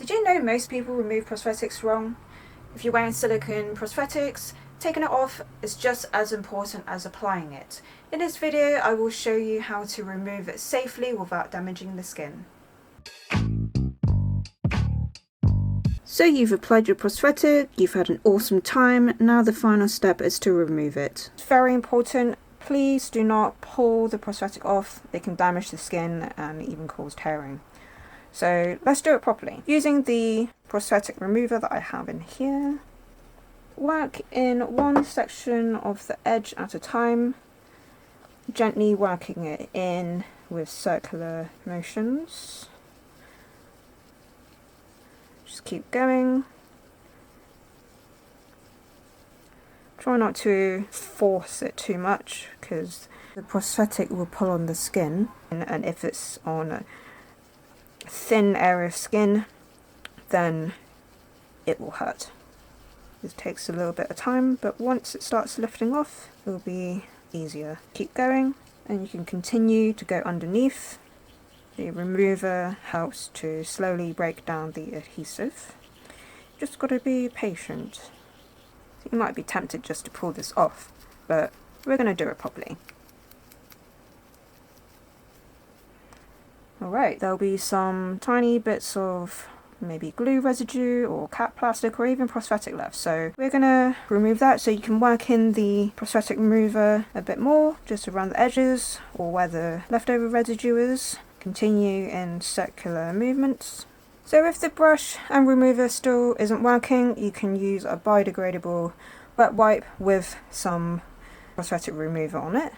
Did you know most people remove prosthetics wrong? If you're wearing silicone prosthetics, taking it off is just as important as applying it. In this video, I will show you how to remove it safely without damaging the skin. So you've applied your prosthetic, you've had an awesome time, now the final step is to remove it. It's very important, please do not pull the prosthetic off, it can damage the skin and even cause tearing. So let's do it properly. Using the prosthetic remover that I have in here, work in one section of the edge at a time, gently working it in with circular motions. Just keep going. Try not to force it too much because the prosthetic will pull on the skin, and if it's on a thin area of skin, then it will hurt. This takes a little bit of time, but once it starts lifting off, it will be easier. Keep going, and you can continue to go underneath. The remover helps to slowly break down the adhesive. Just got to be patient. You might be tempted just to pull this off, but we're going to do it properly. Alright, there'll be some tiny bits of maybe glue residue or cat plastic or even prosthetic left, so we're going to remove that. So you can work in the prosthetic remover a bit more, just around the edges or where the leftover residue is. Continue in circular movements. So if the brush and remover still isn't working, you can use a biodegradable wet wipe with some prosthetic remover on it.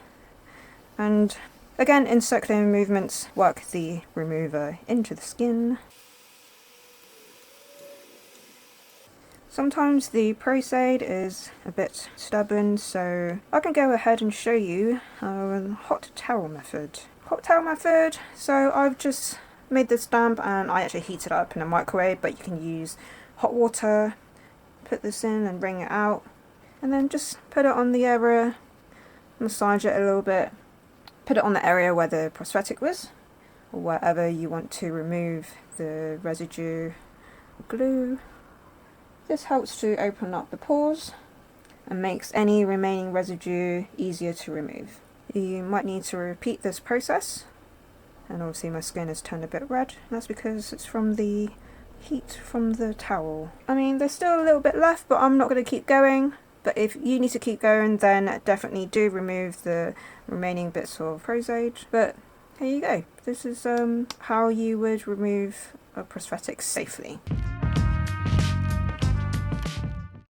And again, in circular movements, work the remover into the skin. Sometimes the prosthetic is a bit stubborn, so I can go ahead and show you a hot towel method. So I've just made this damp and I actually heat it up in a microwave, but you can use hot water, put this in and wring it out, and then just put it on the area, massage it a little bit, put it on the area where the prosthetic was, or wherever you want to remove the residue glue. This helps to open up the pores and makes any remaining residue easier to remove. You might need to repeat this process, and obviously my skin has turned a bit red. That's because it's from the heat from the towel. I mean, there's still a little bit left, but I'm not going to keep going. But if you need to keep going, then definitely do remove the remaining bits of prosthetic. But here you go. This is how you would remove a prosthetic safely.